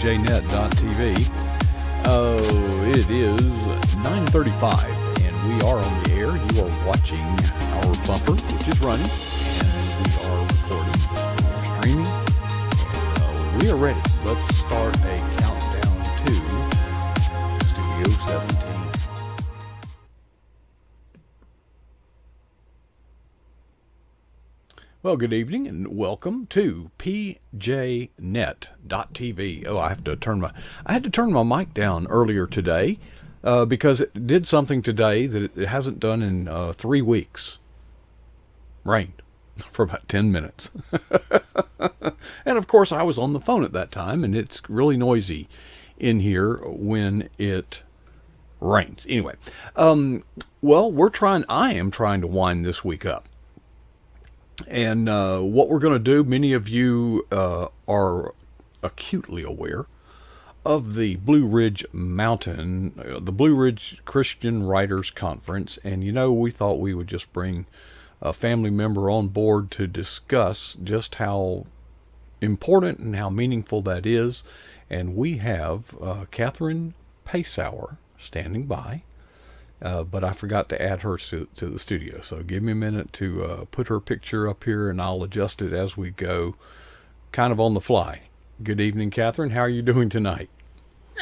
pjnet.tv. It is 9:35 and we are on the air. You are watching our bumper, which is running, and we are recording, we are streaming, and we are ready. Let's start a countdown to Studio 17. Well, good evening and welcome to pjnet.tv. Oh, I had to turn my mic down earlier today because it did something today that it hasn't done in 3 weeks. Rained for about 10 minutes. And of course I was on the phone at that time, and it's really noisy in here when it rains. Anyway, well, I am trying to wind this week up. And what we're going to do, many of you are acutely aware of the Blue Ridge the Blue Ridge Christian Writers Conference. And, we thought we would just bring a family member on board to discuss just how important and how meaningful that is. And we have Katherine Pasour standing by. But I forgot to add her to the studio. So give me a minute to put her picture up here, and I'll adjust it as we go, kind of on the fly. Good evening, Katherine. How are you doing tonight?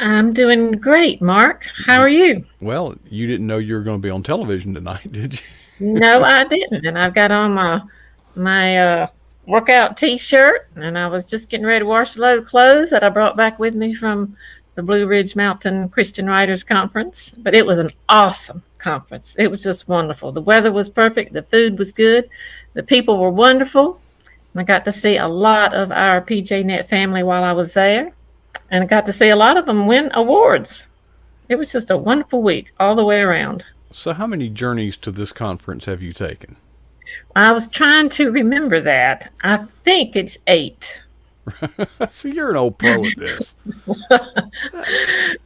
I'm doing great, Mark. How are you? Well, you didn't know you were going to be on television tonight, did you? No, I didn't. And I've got on my workout T-shirt, and I was just getting ready to wash a load of clothes that I brought back with me from the Blue Ridge Mountain Christian Writers Conference. But it was an awesome conference. It was just wonderful. The weather was perfect. The food was good. The people were wonderful. I got to see a lot of our PJNet family while I was there. And I got to see a lot of them win awards. It was just a wonderful week all the way around. So how many journeys to this conference have you taken? I was trying to remember that. I think it's 8. So you're an old pro at this.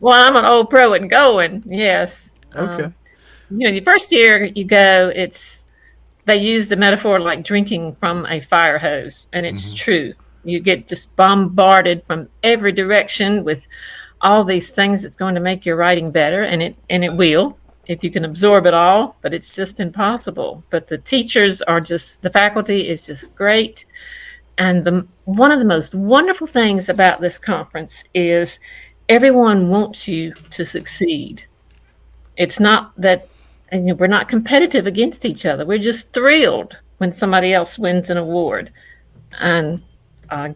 Well, I'm an old pro at going, yes. Okay. The first year you go, they use the metaphor like drinking from a fire hose, and it's true. You get just bombarded from every direction with all these things that's going to make your writing better, and it will, if you can absorb it all, but it's just impossible. But the teachers the faculty is just great. And one of the most wonderful things about this conference is everyone wants you to succeed. It's not that we're not competitive against each other. We're just thrilled when somebody else wins an award and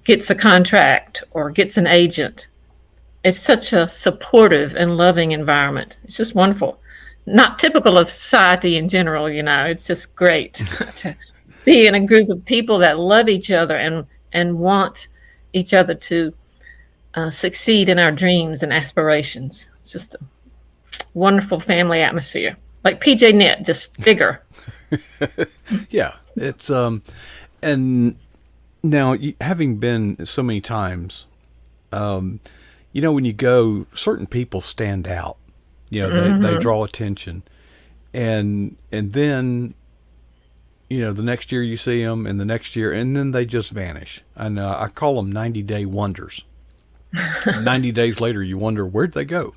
gets a contract or gets an agent. It's such a supportive and loving environment. It's just wonderful. Not typical of society in general, It's just great to be in a group of people that love each other and want each other to succeed in our dreams and aspirations. It's just a wonderful family atmosphere, like PJNet, just bigger. Yeah, it's and now having been so many times, when you go, certain people stand out. They draw attention, and then. The next year you see them, and the next year, and then they just vanish. And I call them 90-day wonders. 90 days later, you wonder, where'd they go?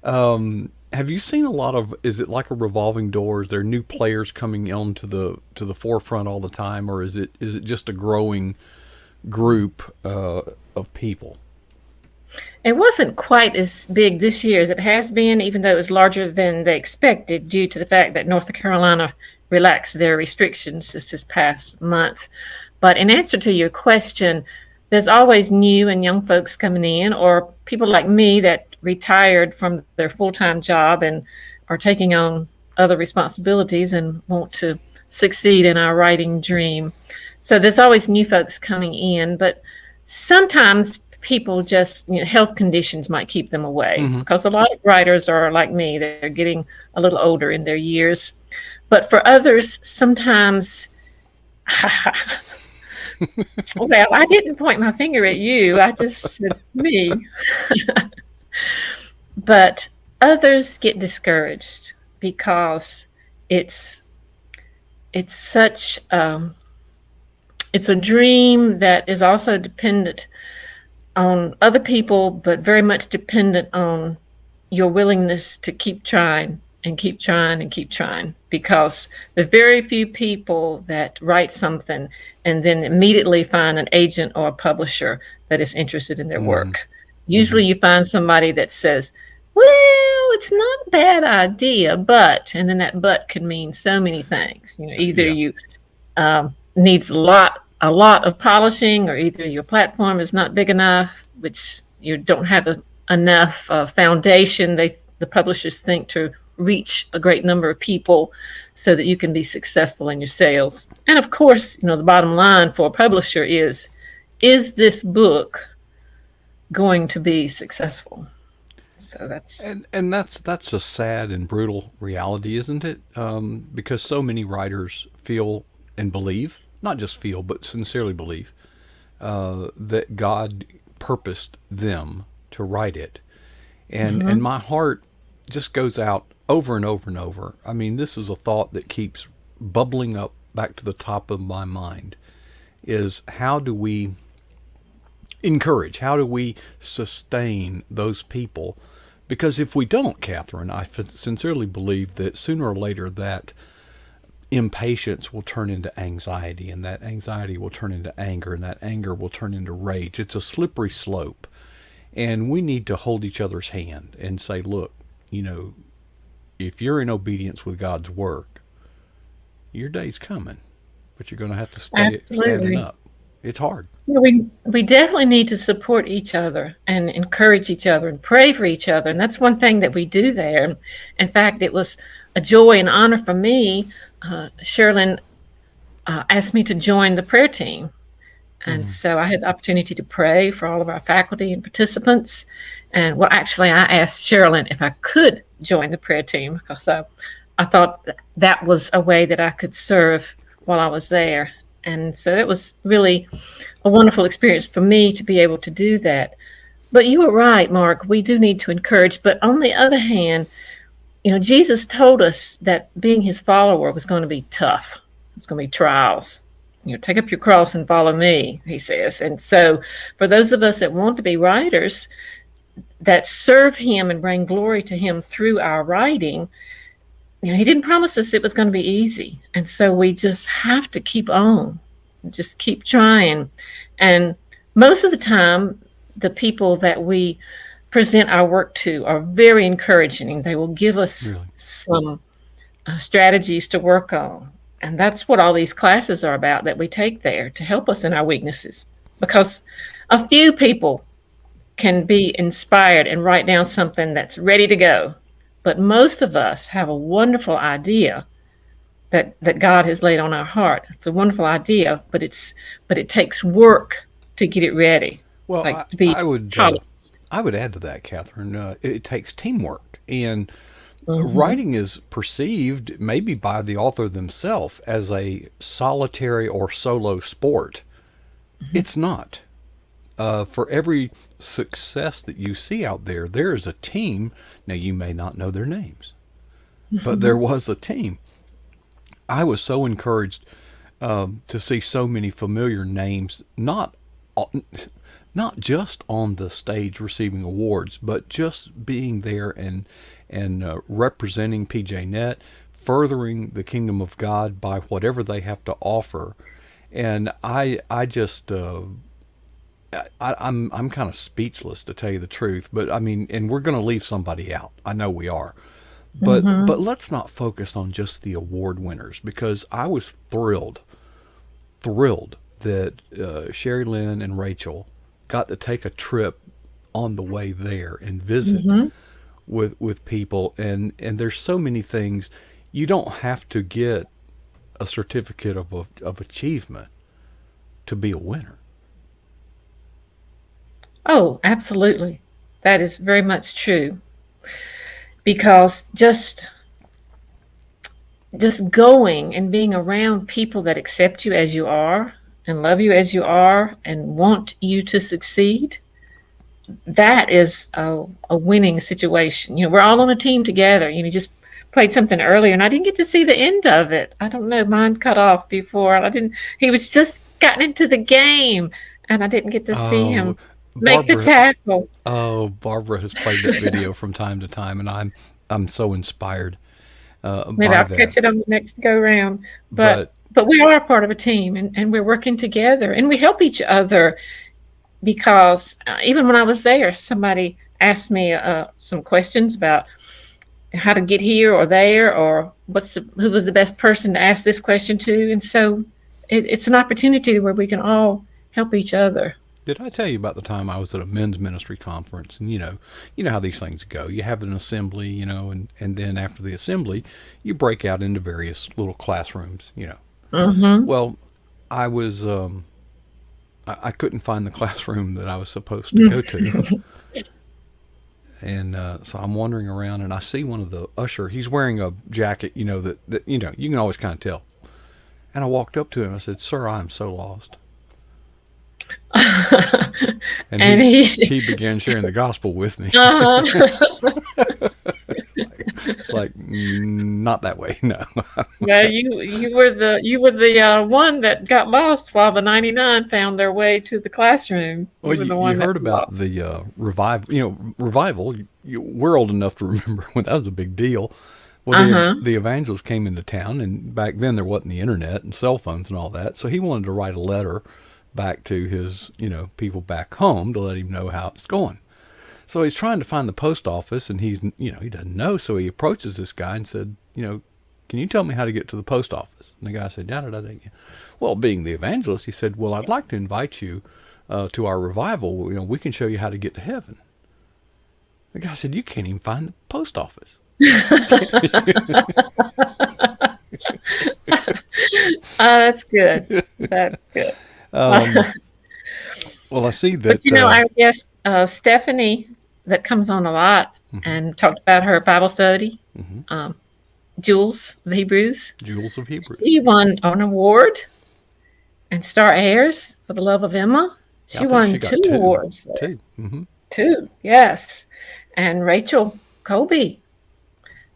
Have you seen a lot of, is it like a revolving door? Is there new players coming onto the forefront all the time, or is it just a growing group of people? It wasn't quite as big this year as it has been, even though it was larger than they expected due to the fact that North Carolina relaxed their restrictions just this past month. But in answer to your question, there's always new and young folks coming in, or people like me that retired from their full-time job and are taking on other responsibilities and want to succeed in our writing dream. So there's always new folks coming in, but sometimes people just, health conditions might keep them away, because a lot of writers are like me. They're getting a little older in their years. But for others, sometimes, well, I didn't point my finger at you. I just said me. But others get discouraged because it's such, it's a dream that is also dependent on other people, but very much dependent on your willingness to keep trying and keep trying and keep trying, because the very few people that write something and then immediately find an agent or a publisher that is interested in their Mm-hmm. work. Mm-hmm. Usually you find somebody that says, well, it's not a bad idea, but, and then that but can mean so many things. Either Yeah. you needs a lot of polishing, or either your platform is not big enough, which you don't have enough foundation. The publishers think, to reach a great number of people so that you can be successful in your sales. And of course, the bottom line for a publisher is this book going to be successful? So that's And that's a sad and brutal reality, isn't it? Because so many writers feel and believe, not just feel, but sincerely believe, that God purposed them to write it, and my heart just goes out over and over and over. I mean, this is a thought that keeps bubbling up back to the top of my mind: is how do we encourage, how do we sustain those people? Because if we don't, Catherine, sincerely believe that sooner or later that impatience will turn into anxiety, and that anxiety will turn into anger, and that anger will turn into rage. It's a slippery slope. And we need to hold each other's hand and say, look, if you're in obedience with God's work, your day's coming, but you're going to have to stay standing absolutely. up. It's hard. We definitely need to support each other and encourage each other and pray for each other. And that's one thing that we do there. In fact, it was a joy and honor for me. Sherilyn asked me to join the prayer team. And Mm-hmm. so I had the opportunity to pray for all of our faculty and participants. And well, actually, I asked Sherilyn if I could join the prayer team, because I thought that was a way that I could serve while I was there. And so it was really a wonderful experience for me to be able to do that. But you were right, Mark. We do need to encourage. But on the other hand, Jesus told us that being his follower was going to be tough. It's going to be trials. Take up your cross and follow me, he says. And so for those of us that want to be writers that serve him and bring glory to him through our writing, he didn't promise us it was going to be easy. And so we just have to keep on, just keep trying. And most of the time, the people that we present our work to are very encouraging. They will give us Really. some strategies to work on. And that's what all these classes are about that we take there, to help us in our weaknesses. Because a few people can be inspired and write down something that's ready to go. But most of us have a wonderful idea that God has laid on our heart. It's a wonderful idea, but it takes work to get it ready, Well, like to be I would polished. I would add to that, Catherine. It takes teamwork, and Mm-hmm. writing is perceived maybe by the author themselves as a solitary or solo sport. It's not. For every success that you see out there, there is a team. Now, you may not know their names, but there was a team. I was so encouraged to see so many familiar names, not just on the stage receiving awards, but just being there and representing PJNet, furthering the kingdom of God by whatever they have to offer. And I just I'm kind of speechless, to tell you the truth. But I mean, and we're going to leave somebody out. I know we are. Mm-hmm. But let's not focus on just the award winners, because I was thrilled that Sherry Lynn and Rachel got to take a trip on the way there and visit Mm-hmm. with people, and there's so many things. You don't have to get a certificate of achievement to be a winner. Oh, absolutely. That is very much true. Because just going and being around people that accept you as you are and love you as you are and want you to succeed, that is a winning situation. We're all on a team together. Just played something earlier, and I didn't get to see the end of it. I don't know, mine cut off before. I didn't. He was just gotten into the game, and I didn't get to see Oh, him. Make the Barbara. tackle. Oh, Barbara has played that video from time to time, and I'm so inspired Maybe by I'll that. catch it on the next go round. But But but we are part of a team, and we're working together, and we help each other because even when I was there, somebody asked me some questions about how to get here or there, or who was the best person to ask this question to, and so it's an opportunity where we can all help each other. did I tell you about the time I was at a men's ministry conference? And you know how these things go. You have an assembly, and then after the assembly, you break out into various little classrooms. Mm-hmm. Well, I was I couldn't find the classroom that I was supposed to go to. And so I'm wandering around, and I see one of the usher. He's wearing a jacket, that you can always kind of tell. And I walked up to him. I said, "Sir, I am so lost." And And he he, he began sharing the gospel with me. uh-huh. It's like, not that way, no. Yeah, you were the one that got lost while the 99 found their way to the classroom. Well, You were the you one that heard was about lost. the revival. Revival. We're old enough to remember when that was a big deal. Well, Uh-huh. the evangelist came into town, and back then there wasn't the internet and cell phones and all that. So he wanted to write a letter back to his, people back home to let him know how it's going. So he's trying to find the post office, and he doesn't know. So he approaches this guy and said, "Can you tell me how to get to the post office?" And the guy said, "Da da da da." Well, being the evangelist, he said, "Well, I'd like to invite you to our revival. We can show you how to get to heaven." The guy said, "You can't even find the post office." That's good. That's good. Um, well, I see But that. I guess Stephanie, that comes on a lot Mhm, and talked about her Bible study, mhm. um, Jules, the Hebrews, Jewels of Hebrews. she won an award and Star Heirs for the love of Emma. Yeah, I She think she won two got two. awards there. Two. Hmm. Two, yes. And Rachel Colby,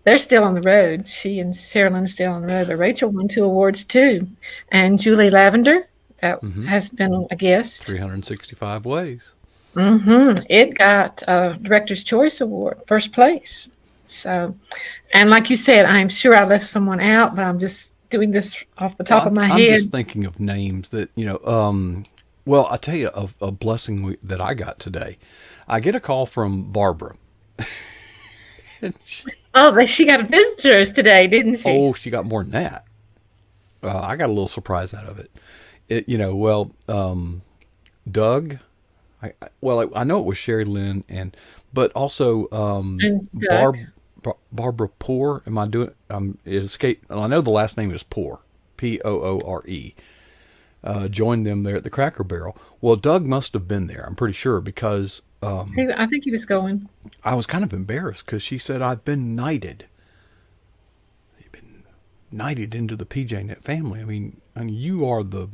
they're still on the road. She and Sherilyn still on the road, but Rachel won two awards too. And Julie Lavender, that Hmm. has been a guest. 365 ways. It got a Director's Choice Award, first place. So, and like you said, I'm sure I left someone out, but I'm just doing this off the Well, top of my I'm just head. thinking of names that. Well, I tell you a blessing that I got today. I get a call from Barbara. And Oh, but she got visitors today, didn't she? she got more than that. I got a little surprise out of it. Doug. I know it was Sherry Lynn, but also And Doug. Barbara Poor. Am I doing? It escaped. Well, I know the last name is Poor, Poore. Joined them there at the Cracker Barrel. Well, Doug must have been there. I'm pretty sure because I think he was going. I was kind of embarrassed because she said I've been knighted. You've been knighted into the PJNet family. I mean, you are the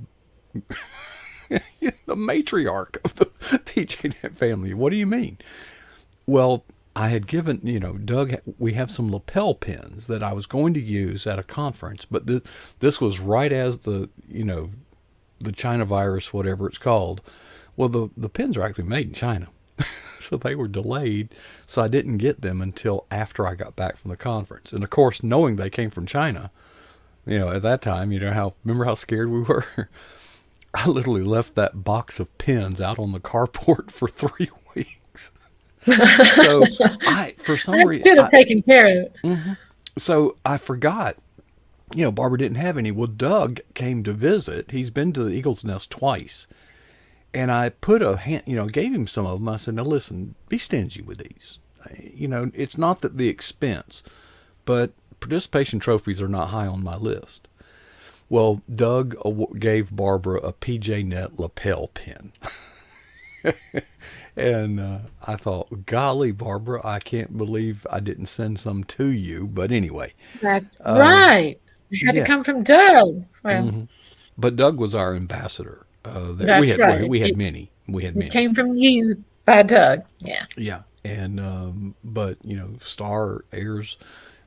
the matriarch of the PJNet family. What do you mean? Well, I had given, Doug, we have some lapel pins that I was going to use at a conference, but this was right as the China virus, whatever it's called. Well, the pins are actually made in China. So they were delayed. So I didn't get them until after I got back from the conference. And of course, knowing they came from China, at that time, remember how scared we were? I literally left that box of pins out on the carport for 3 weeks. So for some I reason, should have taken care of it. so I forgot. Barbara didn't have any. Well, Doug came to visit. He's been to the Eagle's Nest twice. And I put a hand, gave him some of them. I said, "Now listen, be stingy with these. It's not that the expense, but participation trophies are not high on my list." Well, Doug gave Barbara a PJNet lapel pin. And I thought, golly, Barbara, I can't believe I didn't send some to you. But anyway, That's um, right. It had to yeah. come from Doug. Well, Hmm. But Doug was our ambassador. That we that's had right. we had It, many. We had it many. came from you by Doug. Yeah. Yeah. And but Star Ayers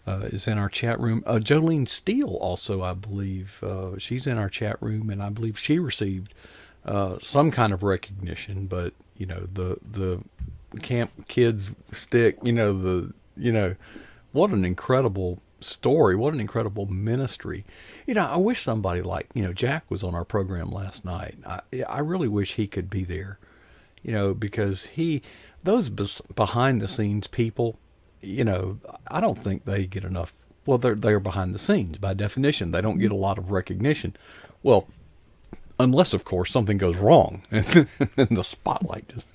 is in our chat room. Jolene Steele also, I believe, she's in our chat room, and I believe she received some kind of recognition. But the camp kids stick, what an incredible story, what an incredible ministry. I wish somebody like, Jack was on our program last night. I really wish he could be there, because those behind the scenes people, I don't think they get enough. Well, they're behind the scenes by definition. They don't get a lot of recognition. Well, unless of course something goes wrong, and then the spotlight just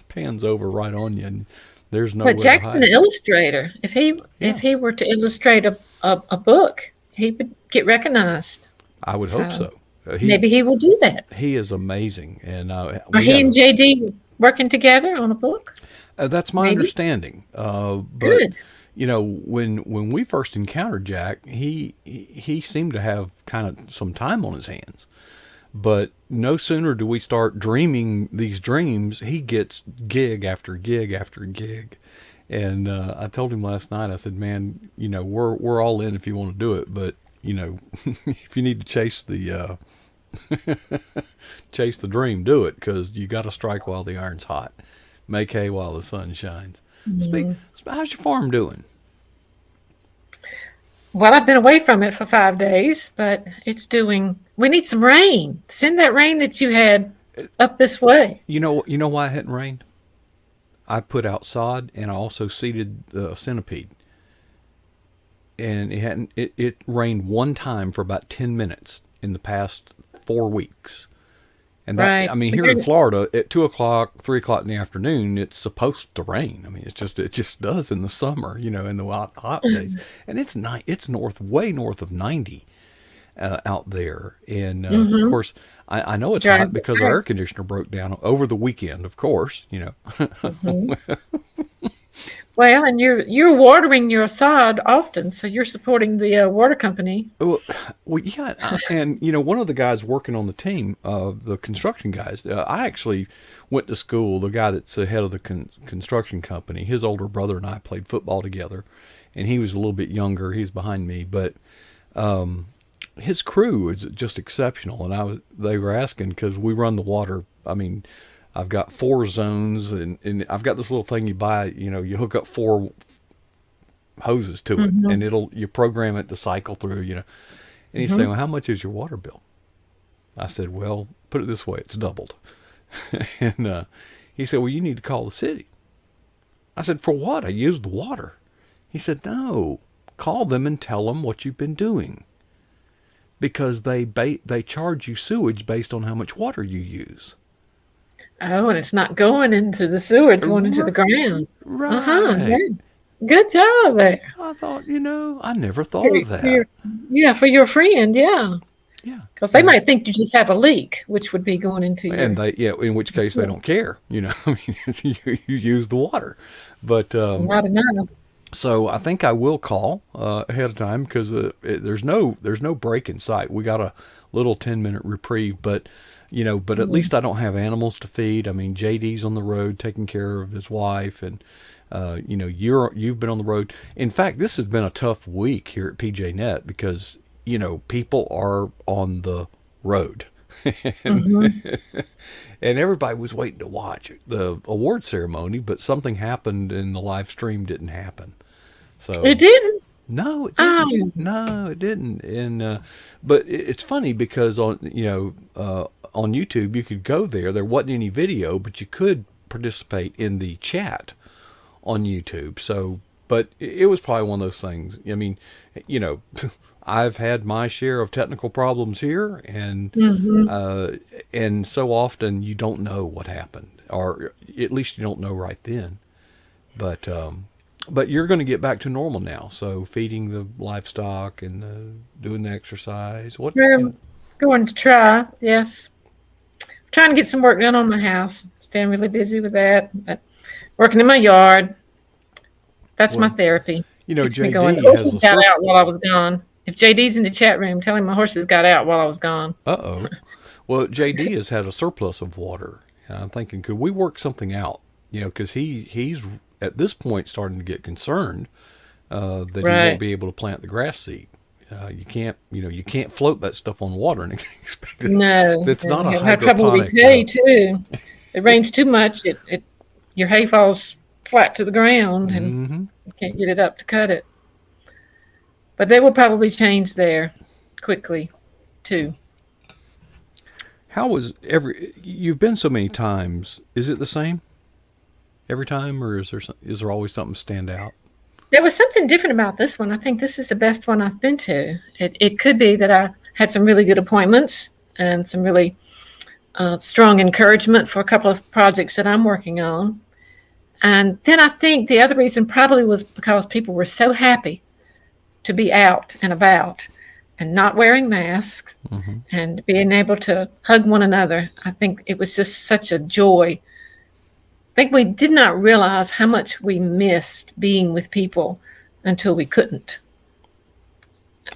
pans over right on you, and there's no. But Jack's an illustrator. If he were to illustrate a book, he would get recognized. I would hope so. Maybe he will do that. He is amazing, and are he and JD working together on a book? That's my understanding. But good. When we first encountered Jack, he seemed to have kind of some time on his hands. But no sooner do we start dreaming these dreams, he gets gig after gig after gig. And I told him last night, I said, man, we're all in if you want to do it, but if you need to chase the chase the dream, do it, because you got to strike while the iron's hot. Make hay while the sun shines. How's your farm doing? Well, I've been away from it for 5 days, but it's doing. We need some rain. Send that rain that you had up this way. You know why it hadn't rained? I put out sod, and I also seeded the centipede. And it rained one time for about 10 minutes in the past 4 weeks. And that, right. I mean, here in Florida, at 2 o'clock, 3 o'clock in the afternoon, it's supposed to rain. I mean, it just does in the summer, in the hot days. And it's way north of 90 out there. And of course, I know it's hot because our air conditioner broke down over the weekend, of course, Well, and you're watering your sod often, so you're supporting the water company. Well, yeah, and one of the guys working on the team, the construction guys, I actually went to school. The guy that's the head of the construction company, his older brother and I played football together, and he was a little bit younger. He's behind me, but his crew is just exceptional. And they were asking, because we run the water. I mean, I've got 4 zones, and I've got this little thing you buy, you hook up 4 hoses to it, and you program it to cycle through, And he's saying, well, how much is your water bill? I said, well, put it this way, it's doubled. And he said, well, you need to call the city. I said, for what? I used the water. He said, no, call them and tell them what you've been doing. Because they charge you sewage based on how much water you use. Oh, and it's not going into the sewer; it's going into the ground. Right. Good job there. I thought, I never thought of that. For your friend, yeah. Yeah. Because they might think you just have a leak, which would be going into your... And in which case they don't care, I mean, you use the water. But... not enough. So I think I will call ahead of time, because there's no break in sight. We got a little 10-minute reprieve, but at least I don't have animals to feed. I mean, JD's on the road taking care of his wife, and you've been on the road. In fact, this has been a tough week here at PJNet because people are on the road, and everybody was waiting to watch the award ceremony, but something happened and the live stream didn't happen. So it didn't. No, it didn't. No, it didn't. And but it's funny because on YouTube you could go there. There wasn't any video, but you could participate in the chat on YouTube. So, but it was probably one of those things. I mean, I've had my share of technical problems here, and so often you don't know what happened, or at least you don't know right then. But you're going to get back to normal now. So feeding the livestock and doing the exercise. We're going to try, yes. Trying to get some work done on my house. Staying really busy with that. But working in my yard. That's my therapy. JD has got out while I was gone. If JD's in the chat room, tell him my horses got out while I was gone. Uh-oh. Well, JD has had a surplus of water. And I'm thinking, could we work something out? Because he's at this point starting to get concerned that he won't be able to plant the grass seed. You can't float that stuff on water and expect it. No, it's not a hydroponic. Have trouble with decay too. It rains too much, your hay falls flat to the ground, and Hmm. you can't get it up to cut it. But they will probably change there quickly too. How was You've been so many times. Is it the same every time, or is there always something stand out? There was something different about this one. I think this is the best one I've been to. It could be that I had some really good appointments and some really strong encouragement for a couple of projects that I'm working on. And then I think the other reason probably was because people were so happy to be out and about and not wearing masks Hmm. and being able to hug one another. I think it was just such a joy. I think we did not realize how much we missed being with people until we couldn't.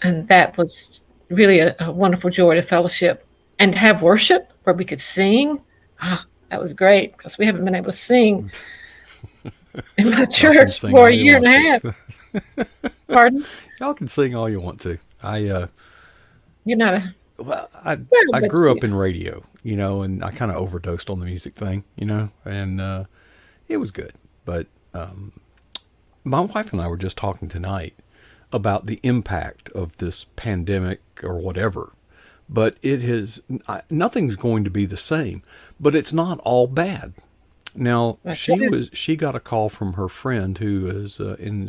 And that was really a wonderful joy to fellowship and to have worship where we could sing. Ah, that was great because we haven't been able to sing in my Y'all can church sing for all a you year and want a to. half. Pardon? Y'all can sing all you want to. You're not a Well, I well, I but grew you, up in radio, and I kind of overdosed on the music thing, and it was good. But my wife and I were just talking tonight about the impact of this pandemic or whatever. But nothing's going to be the same. But it's not all bad. Now that's right. she got a call from her friend who is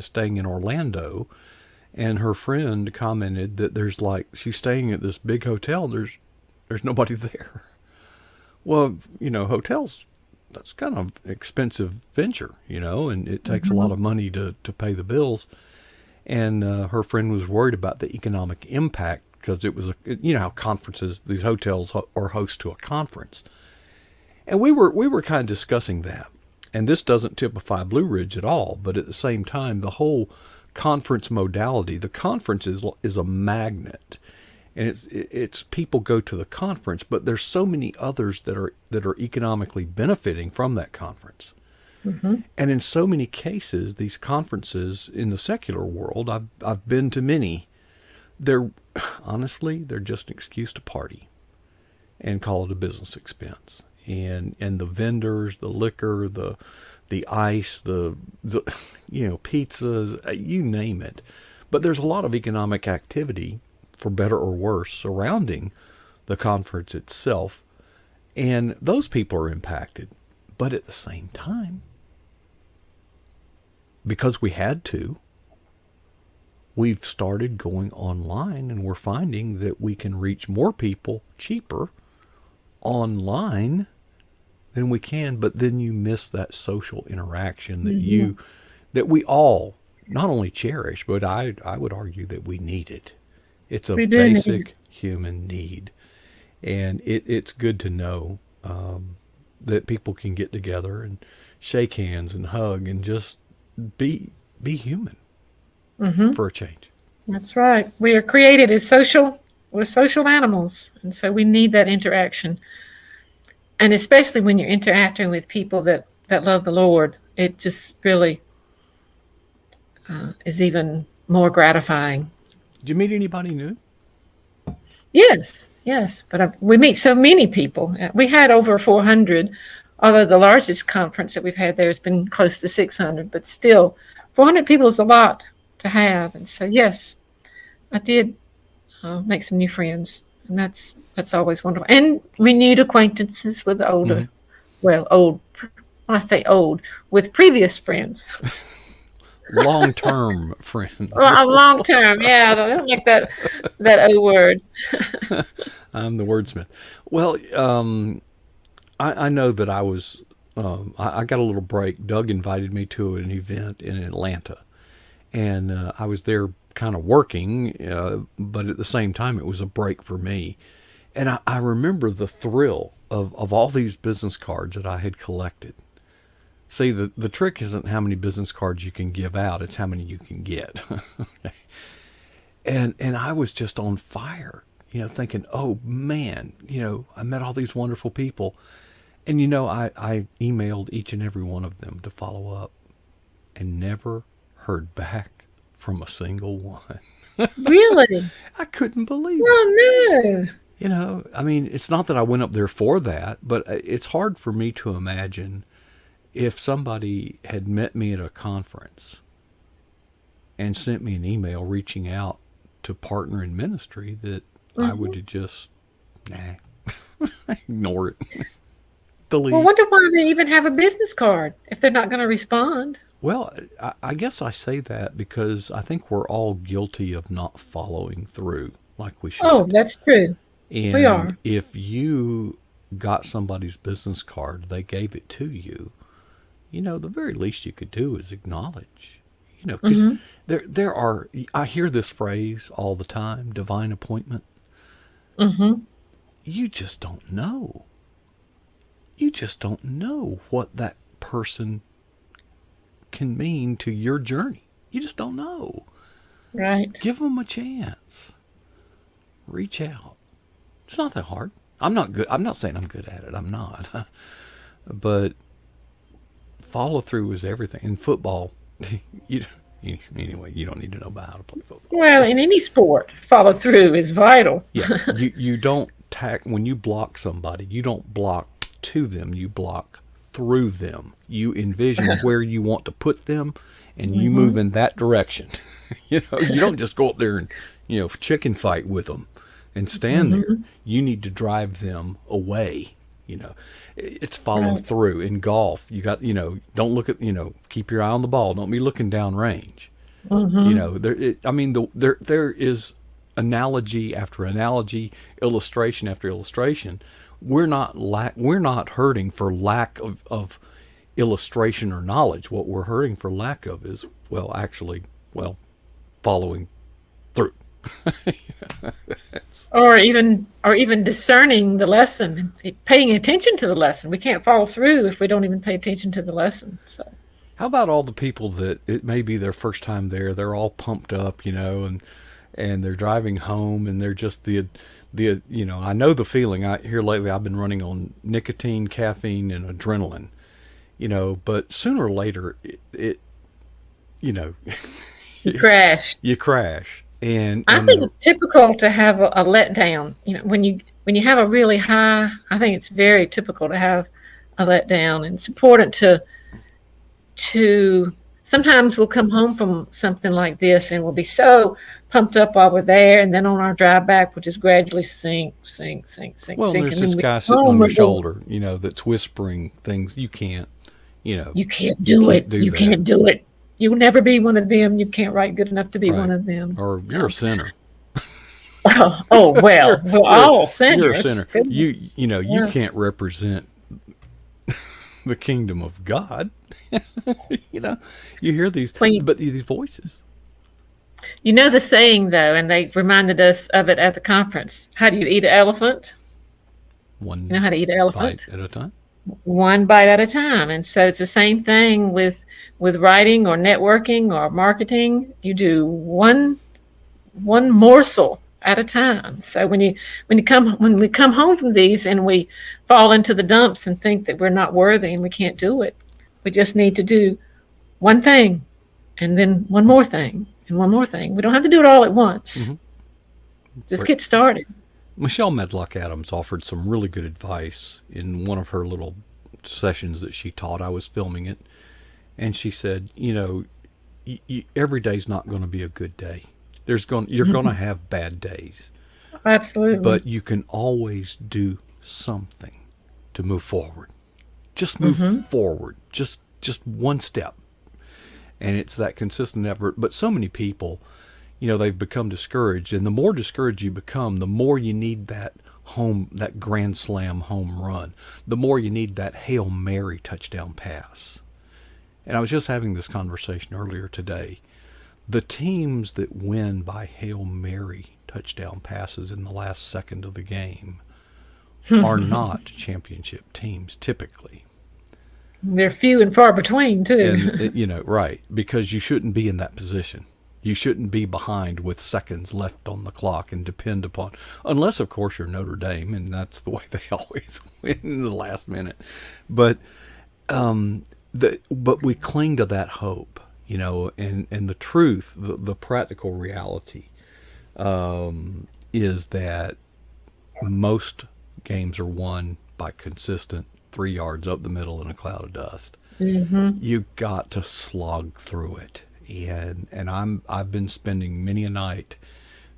staying in Orlando, and her friend commented that she's staying at this big hotel. There's nobody there. Well, hotels, that's kind of expensive venture, and it takes a lot Mhm. of money to pay the bills. And her friend was worried about the economic impact because how conferences, these hotels are host to a conference. And we were kind of discussing that. And this doesn't typify Blue Ridge at all, but at the same time, the whole conference modality, the conference is a magnet, and it's people go to the conference, but there's so many others that are economically benefiting from that conference. Mhm. And in so many cases, these conferences in the secular world, I've been to many. They're honestly they're just an excuse to party and call it a business expense. And the vendors, the liquor, the ice, the pizzas, you name it. But there's a lot of economic activity, for better or worse, surrounding the conference itself, and those people are impacted. But at the same time, because we had to, we've started going online, and we're finding that we can reach more people cheaper online than we can. But then you miss that social interaction Mhm. that we all not only cherish, but I would argue that we need it. It's a We do need it. basic human need, and it's good to know that people can get together and shake hands and hug and just be human Mhm. for a change. That's right. We are created as social. We're social animals, and so we need that interaction. And especially when you're interacting with people that love the Lord, it just really is even more gratifying. Did you meet anybody new? Yes, yes, but we meet so many people. We had over 400, although the largest conference that we've had there has been close to 600, but still, 400 people is a lot to have. And so, yes, I did make some new friends, and that's always wonderful. And renewed acquaintances with Hmm. older, well, old. I say old with previous friends. Long-term friends. Well, long term, yeah. I don't like that O word. I'm the wordsmith. Well, I know that I got a little break. Doug invited me to an event in Atlanta, and I was there kind of working, but at the same time, it was a break for me. And I remember the thrill of all these business cards that I had collected. See, the trick isn't how many business cards you can give out, it's how many you can get. And I was just on fire, thinking, oh man, I met all these wonderful people. And I emailed each and every one of them to follow up and never heard back from a single one. Really? I couldn't believe it. Oh no. I mean, it's not that I went up there for that, but it's hard for me to imagine if somebody had met me at a conference and sent me an email reaching out to partner in ministry that I would have just, ignore it. Delete. Well, wonder why they even have a business card if they're not going to respond. Well, I guess I say that because I think we're all guilty of not following through like we Oh, should. that's true. We And are. if you got somebody's business card, they gave it to you, the very least you could do is acknowledge. Because there are, I hear this phrase all the time, divine appointment. Mm-hmm. You just don't know. You just don't know what that person can mean to your journey. You just don't know. Right. Give them a chance. Reach out. It's not that hard. I'm not good. I'm not saying I'm good at it. I'm not. But follow through is everything. In football, you anyway, you don't need to know about how to play football. Well, in any sport, follow through is vital. Yeah, you don't when you block somebody, you don't block to them, you block through them. You envision where you want to put them and you move in that direction. You don't just go up there and, chicken fight with them and stand there. You need to drive them away. It's follow Right. through. In golf, you got, don't look at, keep your eye on the ball. Don't be looking down range. There is analogy after analogy, illustration after illustration. We're not hurting for lack of illustration or knowledge. What we're hurting for lack of is, following through. Or even discerning the lesson, paying attention to the lesson. We can't follow through if we don't even pay attention to the lesson. So How about all the people that it may be their first time there? They're all pumped up, and they're driving home, and they're just I know the feeling. Here lately I've been running on nicotine, caffeine, and adrenaline, but sooner or later it you crash. you crash, and I think it's typical to have a letdown. When you have a really high, I think it's very typical to have a letdown, and it's important to sometimes we'll come home from something like this and we'll be so pumped up while we're there, and then on our drive back we'll just gradually sink, well, sink, there's and this then we guy come sitting home, on your we're going, shoulder, that's whispering things you can't, you can't you do can't it. do You that, can't do it. You'll never be one of them. You can't write good enough to be one right? of them. Or you're a sinner. Oh well, we're all You're a sinners. sinner. Goodness. You Yeah. can't represent the kingdom of God. You hear these, When you, but these voices. you know the saying though, and they reminded us of it at the conference. How do you eat an elephant? You know One how to eat an bite elephant? at a time. One bite at a time. And so it's the same thing with writing or networking or marketing. You do one morsel at a time. So when we come home from these and we fall into the dumps and think that we're not worthy and we can't do it, we just need to do one thing and then one more thing and one more thing. We don't have to do it all at once. Mhm. Just Right. get started. Michelle Medlock Adams offered some really good advice in one of her little sessions that she taught. I was filming it, and she said, every day's not going to be a good day. You're going to have bad days, Absolutely. but you can always do something to move forward. Just move forward, just one step, and it's that consistent effort. But so many people, they've become discouraged, and the more discouraged you become, the more you need that grand slam home run, the more you need that Hail Mary touchdown pass. And I was just having this conversation earlier today. The teams that win by Hail Mary touchdown passes in the last second of the game are not championship teams typically. They're few and far between too. And, right, because you shouldn't be in that position. You shouldn't be behind with seconds left on the clock and depend upon, unless of course you're Notre Dame, and that's the way they always win in the last minute. But but we cling to that hope, and the truth, the practical reality is that most games are won by consistent 3 yards up the middle in a cloud of dust. Mm-hmm. You got to slog through it. And I've been spending many a night,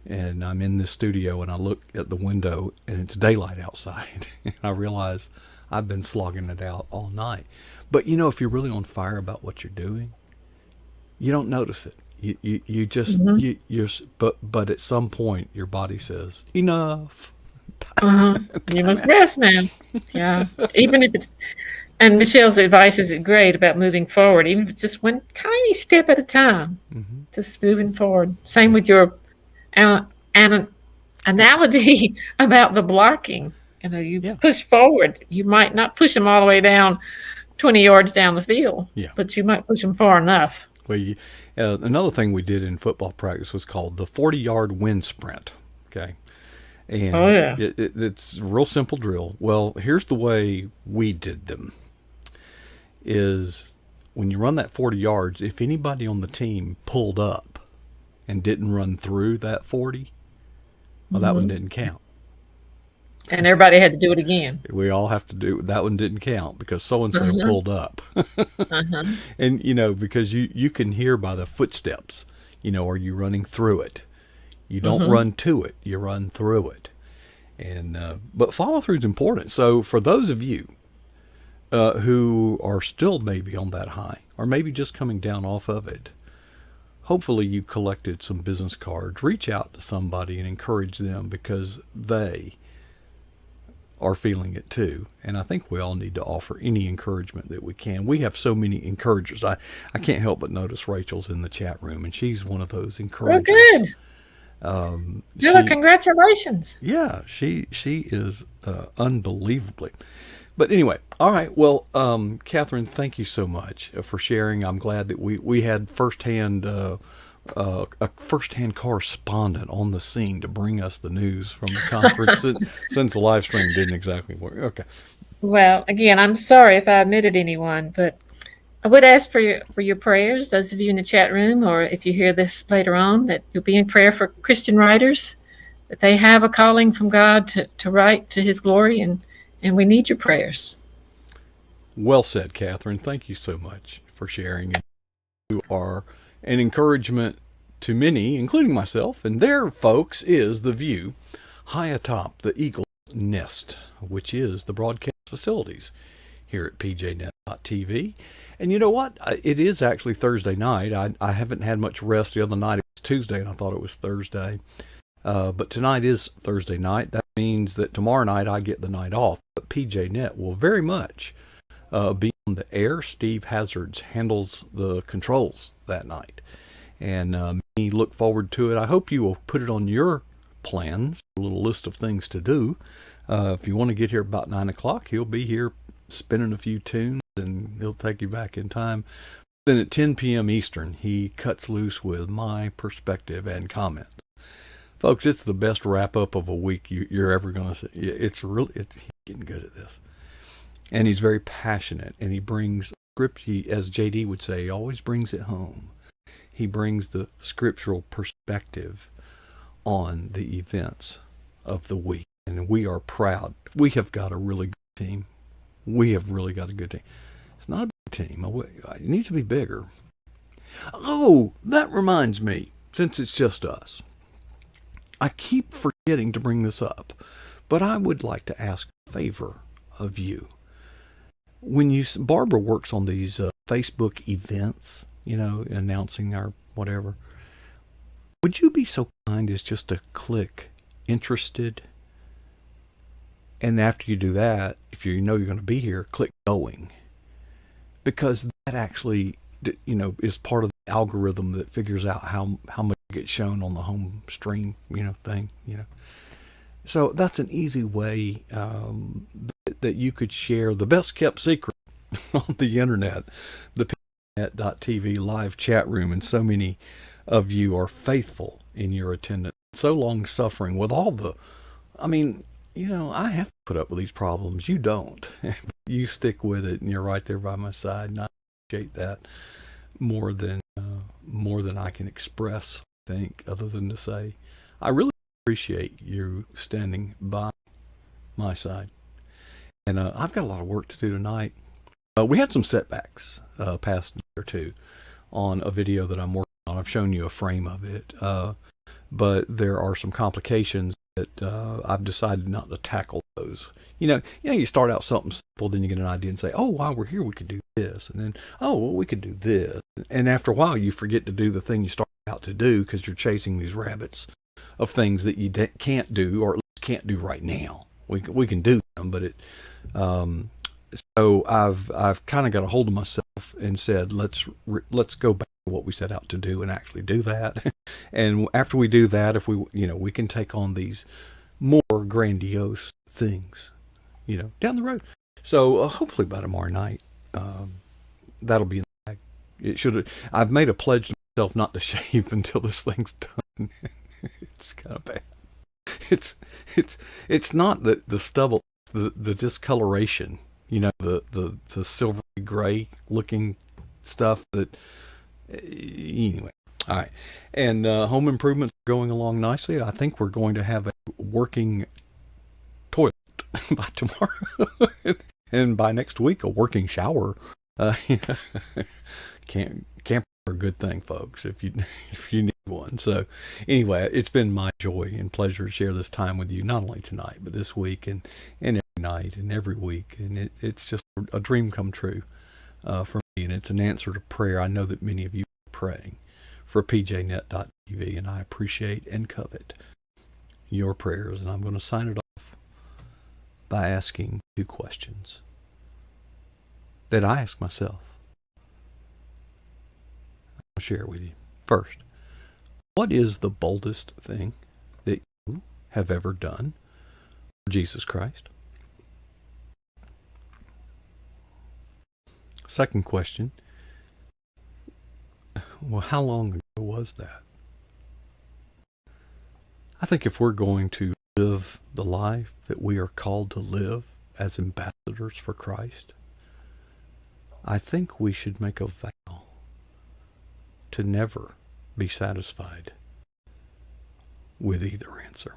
and I'm in the studio and I look at the window and it's daylight outside and I realize I've been slogging it out all night. But if you're really on fire about what you're doing, you don't notice it. You just Mm-hmm. but at some point your body says enough. Uh-huh. You Time must out. rest now. Yeah. Even if it's, and Michelle's advice is great about moving forward, even if it's just one tiny step at a time, Hmm. just moving forward. Same Yeah. with your an analogy about the blocking. You Yeah. push forward. You might not push them all the way down 20 yards down the field, Yeah. but you might push them far enough. Well, another thing we did in football practice was called the 40-yard wind sprint. Okay. Oh, And yeah. it's a real simple drill. Well, here's the way we did them is when you run that 40 yards, if anybody on the team pulled up and didn't run through that 40, well, that one Hmm. didn't count. And everybody had to do it again. We all have to do that one didn't count because so and so Uh-huh. pulled up. Uh-huh. And because you can hear by the footsteps, are you running through it? You don't Hmm. run to it, you run through it. And but follow through is important. So for those of you who are still maybe on that high, or maybe just coming down off of it, hopefully you collected some business cards. Reach out to somebody and encourage them because they are feeling it too. And I think we all need to offer any encouragement that we can. We have so many encouragers. I can't help but notice Rachel's in the chat room, and she's one of those Well, encouragers. good. Good. She Congratulations. Yeah, she is unbelievably. But anyway, all right. Well, Catherine, thank you so much for sharing. I'm glad that we had a firsthand correspondent on the scene to bring us the news from the conference since the live stream didn't exactly work. Okay. Well, again, I'm sorry if I omitted anyone, but I would ask for your prayers, those of you in the chat room, or if you hear this later on, that you'll be in prayer for Christian writers, that they have a calling from God to write to His glory, and we need your prayers. Well said, Catherine. Thank you so much for sharing. You are an encouragement to many, including myself. And there, folks, is the view high atop the Eagle's Nest, which is the broadcast facilities here at pjnet.tv. And you know what? It is actually Thursday night. I haven't had much rest the other night. It was Tuesday, and I thought it was Thursday. But tonight is Thursday night. That means that tomorrow night I get the night off. But PJNet will very much be on the air. Steve Hazards handles the controls that night. And me look forward to it. I hope you will put it on your plans, a little list of things to do. If you want to get here about 9 o'clock, he'll be here spinning a few tunes and he'll take you back in time. Then at 10 p.m. Eastern, he cuts loose with my perspective and comments. Folks, it's the best wrap up of a week you're ever going to see. He's getting good at this. And he's very passionate, and he brings script, as JD would say, he always brings it home. He brings the scriptural perspective on the events of the week. And we are proud. We have got a really good team. We have really got a good team. It's not a big team. It needs to be bigger. Oh, that reminds me, since it's just us, I keep forgetting to bring this up, but I would like to ask a favor of you. When Barbara works on these Facebook events, announcing our whatever, would you be so kind as just to click interested? And after you do that, if you know you're going to be here, click going. Because that actually, is part of the algorithm that figures out how much gets shown on the home stream, thing. So that's an easy way that you could share the best kept secret on the internet, the pnet.tv live chat room. And so many of you are faithful in your attendance, so long suffering with all the, I have to put up with these problems. You don't. You stick with it, and you're right there by my side. And I appreciate that more than I can express. I think, other than to say, I really appreciate you standing by my side. And I've got a lot of work to do tonight. We had some setbacks past day or two on a video that I'm working on. I've shown you a frame of it. But there are some complications that I've decided not to tackle those. You start out something simple, then you get an idea and say, oh, while we're here, we could do this. And then, oh, well, we could do this. And after a while, you forget to do the thing you started out to do because you're chasing these rabbits of things that you can't do, or at least can't do right now. We can do them, but so I've kind of got a hold of myself and said, let's go back to what we set out to do and actually do that. And after we do that, if we can take on these more grandiose things, down the road. So hopefully by tomorrow night, that'll be in the bag. It should. I've made a pledge to myself not to shave until this thing's done. It's kind of bad. It's not the stubble, the discoloration. The silvery gray looking stuff that. Anyway, all right. And home improvements are going along nicely. I think we're going to have a working toilet by tomorrow, and by next week a working shower. Camp are a good thing, folks, if you need one. So anyway, it's been my joy and pleasure to share this time with you, not only tonight but this week and every night and every week. And it's just a dream come true for me, and it's an answer to prayer. I know that many of you are praying for pjnet.tv, and I appreciate and covet your prayers. And I'm going to sign it off by asking 2 questions that I ask myself. I'll share with you. First, what is the boldest thing that you have ever done for Jesus Christ? Second question, well, how long ago was that? I think if we're going to live the life that we are called to live as ambassadors for Christ, I think we should make a vow to never be satisfied with either answer.